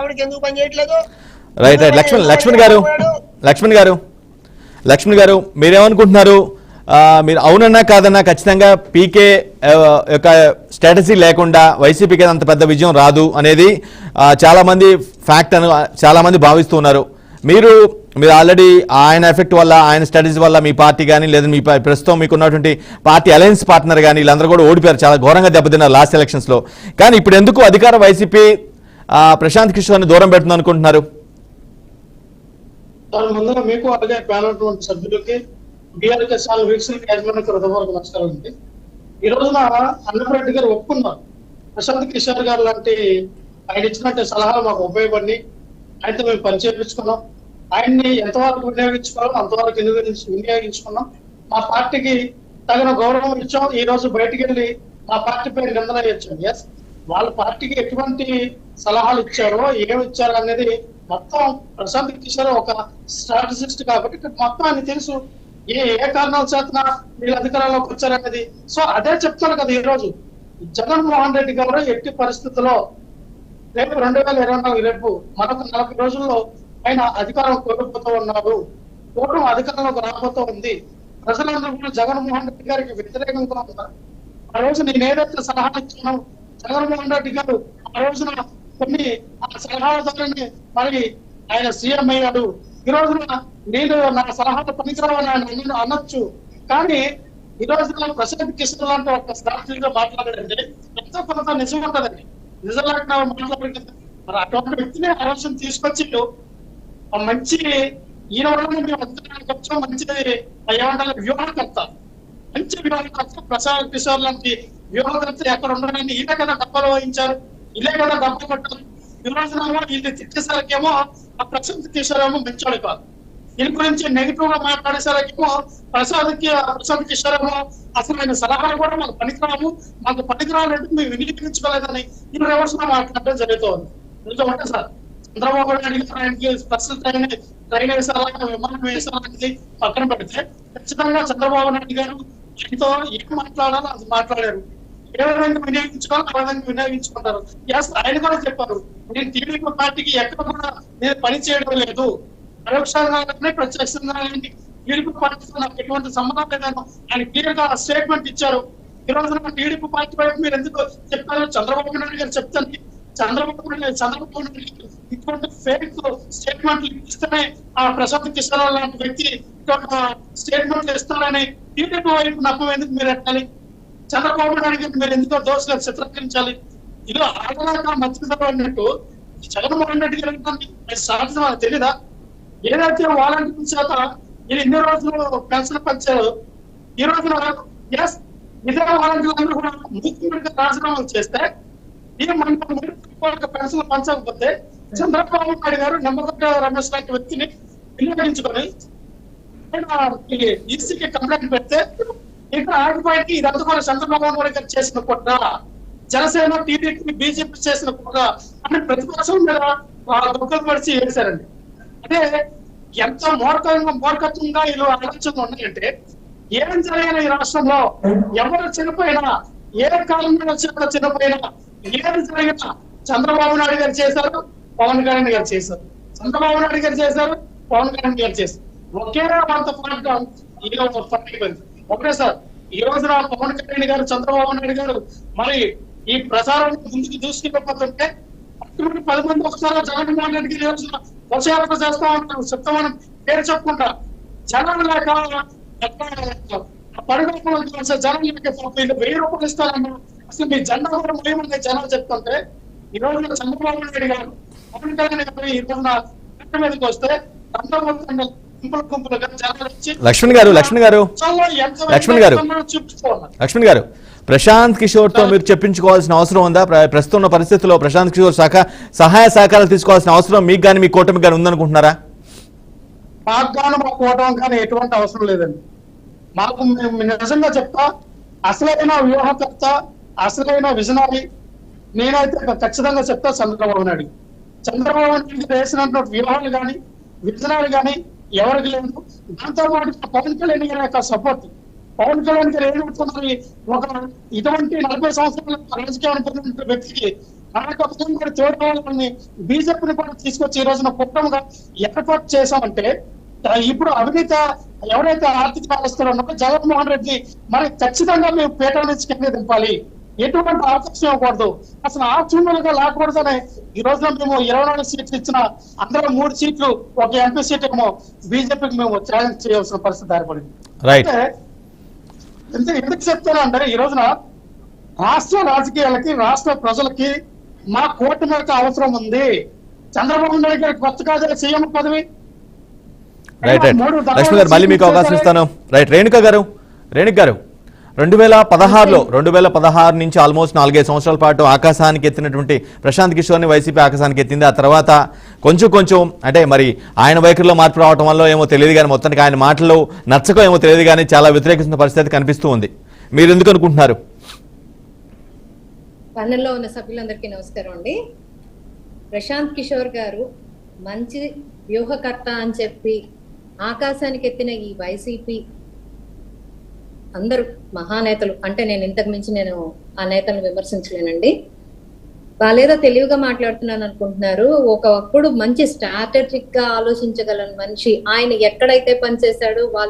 ఆవిడకి ఎందుకు పని చేయట్లేదు? రైట్ రైట్ లక్ష్మణ్ గారు మీరేమనుకుంటున్నారు? మీరు అవునన్నా కాదన్నా ఖచ్చితంగా పీకే యొక్క స్ట్రాటజీ లేకుండా వైసీపీకి అంత పెద్ద విజయం రాదు అనేది చాలా మంది ఫ్యాక్ట్ అని చాలా మంది భావిస్తున్నారు. మీరు ఆల్రెడీ ఆయన ఎఫెక్ట్ వల్ల, ఆయన స్ట్రాటజీ వల్ల మీ పార్టీ కానీ లేదా మీ ప్రస్తుతం మీకు ఉన్నటువంటి పార్టీ అలయన్స్ పార్ట్నర్ కానీ వీళ్ళందరూ కూడా ఓడిపోయారు, చాలా ఘోరంగా దెబ్బతిన్నారు లాస్ట్ ఎలక్షన్స్లో. కానీ ఇప్పుడు ఎందుకు అధికార వైసీపీ ప్రశాంత్ కిషోర్ని దూరం పెడుతుంది అనుకుంటున్నారు? ముందర మీకు అలాగే ప్యానల్ సభ్యులకి బీఆర్ఎస్ వీక్షకులకి యాజమాన్యానికి హృదయపూర్వక నమస్కారం అండి. ఈ రోజున అన్నపరెడ్డి గారు ఒప్పుకున్నారు, ప్రశాంత్ కిషోర్ గారు లాంటి ఆయన ఇచ్చినట్టు సలహాలు మాకు ఉపయోగపడి ఆయనతో మేము పని చేయించుకున్నాం. ఆయన్ని ఎంతవరకు వినియోగించుకోవాలో అంతవరకు వినియోగించుకున్నాం. మా పార్టీకి తగిన గౌరవం ఇచ్చాం. ఈ రోజు బయటికి వెళ్ళి మా పార్టీ పేరు నిందన ఇచ్చాం. ఎస్, వాళ్ళ పార్టీకి ఎటువంటి సలహాలు ఇచ్చారో ఏమి ఇచ్చారో అనేది మొత్తం ప్రశాంత్ కిషోర్ ఒక స్ట్రాటజిస్ట్ కాబట్టి మొత్తం ఆయన తెలుసు ఏ కారణాల చేతన వీళ్ళు అధికారంలోకి వచ్చారనేది. సో అదే చెప్తాను కదా, ఈ రోజు జగన్మోహన్ రెడ్డి గారు ఎట్టి పరిస్థితుల్లో రేపు 2024 రేపు మరొక 40 రోజుల్లో ఆయన అధికారం కోల్పోతూ ఉన్నారు. పూర్వం అధికారంలోకి రాబోతూ ఉంది. ప్రజలందరూ కూడా జగన్మోహన్ రెడ్డి గారికి వ్యతిరేకంగా ఉన్నారు. ఆ రోజు నేను ఏదైతే సలహాలు ఇచ్చానో జగన్మోహన్ రెడ్డి గారు ఆ రోజున కొన్ని సలహాల ద్వారానే మరి ఆయన సీఎం అయ్యాడు. ఈ రోజున నేను నా సలహాలు పనికిరావని ఆయన అనొచ్చు, కానీ ఈ రోజున ప్రశాంత్ కిషోర్ లాంటి ఒక స్ట్రాటజీగా మాట్లాడాడంటే ఎంతో కొంత నిజం ఉంటదండి. నిజం లేకుండా మాట్లాడలేదు. మరి అటువంటి వ్యక్తిని ఆ రోజు తీసుకొచ్చి మంచి ఈయన వల్ల మేము అధికారానికి వచ్చాం, మంచి ఏమంటారు వ్యూహకర్త, మంచి వ్యూహకర్త ప్రశాంత్ కిషోర్ లాంటి వ్యూహకర్త ఎక్కడ ఉండాలని ఇదే కదా డబ్బాలు వహించారు, ఇదే కదా డబ్బా కొట్టారు. ఈ రోజున వీళ్ళు తిట్టేసరికేమో ఆ ప్రశాంత్ కిషోర్ ఏమో మంచోడు కాదు, దీని గురించి నెగిటివ్ గా మాట్లాడేసరికేమో ప్రశాంత్ కిషోర్ ఏమో అసలు ఆయన సలహాలు కూడా మాకు పనికిరాము, మాకు పనికిరాలంటే మేము వినియోగించుకోలేదని ఈ రివర్స్ లో మాట్లాడడం జరుగుతుంది. ఎందుకంటే సార్ చంద్రబాబు నాయుడు ఆయనకి స్పెషల్ ట్రైన్ వేసారా, విమానం వేసారా అనేది పక్కన పెడితే ఖచ్చితంగా చంద్రబాబు నాయుడు గారు ఆయనతో ఏం మాట్లాడాలో అది మాట్లాడారు. ఏ విధంగా వినియోగించుకోవాలో ఆ విధంగా వినియోగించుకుంటారు. ఎస్, ఆయన కూడా చెప్పారు, నేను టీడీపీ పార్టీకి ఎక్కడ కూడా నేను పని చేయడం లేదు, పరోక్షంగానే ప్రత్యక్షంగా టీడీపీ పార్టీతో నాకు ఎటువంటి సంబంధం లేదని ఆయన క్లియర్ గా స్టేట్మెంట్ ఇచ్చారు. ఈ రోజున టీడీపీ పార్టీ వైపు మీరు ఎందుకు చెప్పారు? చంద్రబాబు నాయుడు గారు చెప్తాను, చంద్రబాబు నాయుడు ఇటువంటి ఫేక్ స్టేట్మెంట్లు ఇస్తేనే ఆ ప్రశాంత్ కిషోర్ లాంటి వ్యక్తి ఇటువంటి స్టేట్మెంట్లు ఇస్తారని టీడీపీ వైపు నమ్మకం ఎందుకు మీరు ఎట్టాలి? చంద్రబాబు నాయుడు గారు మీరు ఎందుకో దోషులు చిత్రీకరించాలి? ఇలా ఆగలాగా మధ్యలో అన్నట్టు జగన్మోహన్ రెడ్డి గారు సాధ్యం అని తెలీదా? ఏదైతే వాలంటీర్ చేత ఇది ఇన్ని రోజులు పెన్షన్ పంచారు, ఈ రోజున ఎస్ ఇదే వాలంటీర్లు కూడా ముఖ్యమంత్రిగా రాజీనామాలు చేస్తే ఈ మనకు పెన్షన్ పంచకపోతే చంద్రబాబు నాయుడు గారు నమ్మకం రమేష్ లాంటి వ్యక్తిని వినియోగించుకొని ఈసీకి కంప్లైంట్ పెడితే ఇక్కడ ఆగిపోయి ఇదంతా కూడా చంద్రబాబు నాయుడు గారు చేసిన కుట్ర, జనసేన టీడీపీ బీజేపీ చేసిన కుట్ర అని ప్రతిపక్షం మీద దుఃఖం పరిచి వేశారండి. అంటే ఎంత మూర్ఖత్వంగా వీళ్ళు ఆలోచనలు ఉన్నాయంటే ఏం జరిగిన ఈ రాష్ట్రంలో ఎవరు చనిపోయినా, ఏ కాలంలో చనిపోయినా, ఏది జరిగినా చంద్రబాబు నాయుడు గారు చేశారు, పవన్ కళ్యాణ్ గారు చేశారు, చంద్రబాబు నాయుడు గారు చేశారు, పవన్ కళ్యాణ్ గారు చేశారు. ఒకే వాళ్ళతో పాటు ఒకటే సార్. ఈ రోజున పవన్ కళ్యాణ్ గారు, చంద్రబాబు నాయుడు గారు మరి ఈ ప్రచారం ముందుకు దూసుకెళ్ళిపోతుంటే 10 మంది ఒకసారి జగన్మోహన్ రెడ్డి గారి రోజున వర్షయాత్ర చేస్తా ఉంటారు, చెప్తామని పేరు చెప్పుకుంటా జనాలు లేక పడుగొప్పలు జనం లేక 1000 రూపాయలు ఇస్తారన్నా అసలు మీ జెండా కూడా మేమంటే జనాలు చెప్తుంటే ఈ రోజున చంద్రబాబు నాయుడు గారు, పవన్ కళ్యాణ్ గారు ఈ రోజున గట్ట మీదకి వస్తే లక్ష్మణ్ గారు ప్రశాంత్ కిషోర్ తో మీరు చెప్పించుకోవాల్సిన అవసరం ఉందా? ప్రస్తుతం ఉన్న పరిస్థితుల్లో ప్రశాంత్ కిషోర్ సహాయ సహకారాలు తీసుకోవాల్సిన అవసరం మీకు కానీ మీ కూటమికి కానీ ఉందనుకుంటున్నారా? మాకు కానీ మా కూటమి కానీ ఎటువంటి అవసరం లేదండి. మాకు నిజంగా చెప్తా, అసలైన వ్యూహకర్త, అసలైన విజనరీ నేనైతే ఖచ్చితంగా చెప్తా చంద్రబాబు నాయుడు. చంద్రబాబు నాయుడు వేసినటువంటి వ్యూహాలు కానీ విజనరీ కానీ ఎవరికి లేదు. దాంతో పాటు పవన్ కళ్యాణ్ గారి యొక్క సపోర్ట్, పవన్ కళ్యాణ్ గారు ఏమవుతున్నారు, ఒక ఇటువంటి 40 సంవత్సరాల రాజకీయ అనుకున్న వ్యక్తికి నాకు కూడా చూడాలని బీజేపీని కూడా తీసుకొచ్చి ఈ రోజున కుటుంబంగా ఏర్పాటు చేశామంటే ఇప్పుడు అవినీతి ఎవరైతే ఆర్థిక వ్యవస్థలో ఉన్నారో జగన్మోహన్ రెడ్డి మరి ఖచ్చితంగా మేము పీఠ నుంచి కింద దింపాలి, ఎటువంటి అవకాశం ఇవ్వకూడదు, అసలు ఆచూన్యులుగా లేకూడదని ఈ రోజున మేము 24 సీట్లు ఇచ్చిన అందులో 3 సీట్లు ఒక ఎంపీ సీట్ ఏమో బీజేపీకి మేము ఛాలెంజ్ చేయాల్సిన పరిస్థితి ఏర్పడింది. రైట్. ఎందుకు చెప్తాను అంటే ఈ రోజున రాష్ట్ర రాజకీయాలకి రాష్ట్ర ప్రజలకి మా కూటమి యొక్క అవసరం ఉంది. చంద్రబాబు నాయుడు గారికి కొత్త కాదు సీఎం పదవి. రైట్ రైట్ లక్ష్మి గారు మళ్ళీ మీకు అవకాశం ఇస్తాను. రైట్ రేణుక గారు 2016 నుంచి ఆల్మోస్ట్ 4-5 సంవత్సరాల పాటు ఆకాశానికి ఎత్తినటువంటి ప్రశాంత్ కిషోర్ని వైసీపీ ఆకాశానికి ఎత్తింది. ఆ తర్వాత కొంచెం అంటే మరి ఆయన వైఖరిలో మార్పు రావడం వల్ల ఏమో తెలియదు కానీ మొత్తానికి ఆయన మాటలు నచ్చకో ఏమో తెలియదు కానీ చాలా వ్యతిరేకిస్తున్న పరిస్థితి కనిపిస్తూ ఉంది. మీరు ఎందుకు అనుకుంటున్నారు? ప్యానెల్లో ఉన్న సభ్యులందరికీ నమస్కారం అండి. ప్రశాంత్ కిషోర్ గారు మంచి వ్యూహకర్త అని చెప్పి ఆకాశానికి ఎత్తిన ఈ వైసీపీ అందరూ మహానేతలు అంటే నేను ఇంతకు మించి నేను ఆ నేతలను విమర్శించలేనండి. వాళ్ళేదో తెలివిగా మాట్లాడుతున్నాను అనుకుంటున్నారు. ఒకప్పుడు మంచి స్ట్రాటజిక్ గా ఆలోచించగల మనిషి ఆయన ఎక్కడైతే పనిచేశాడో వాళ్ళు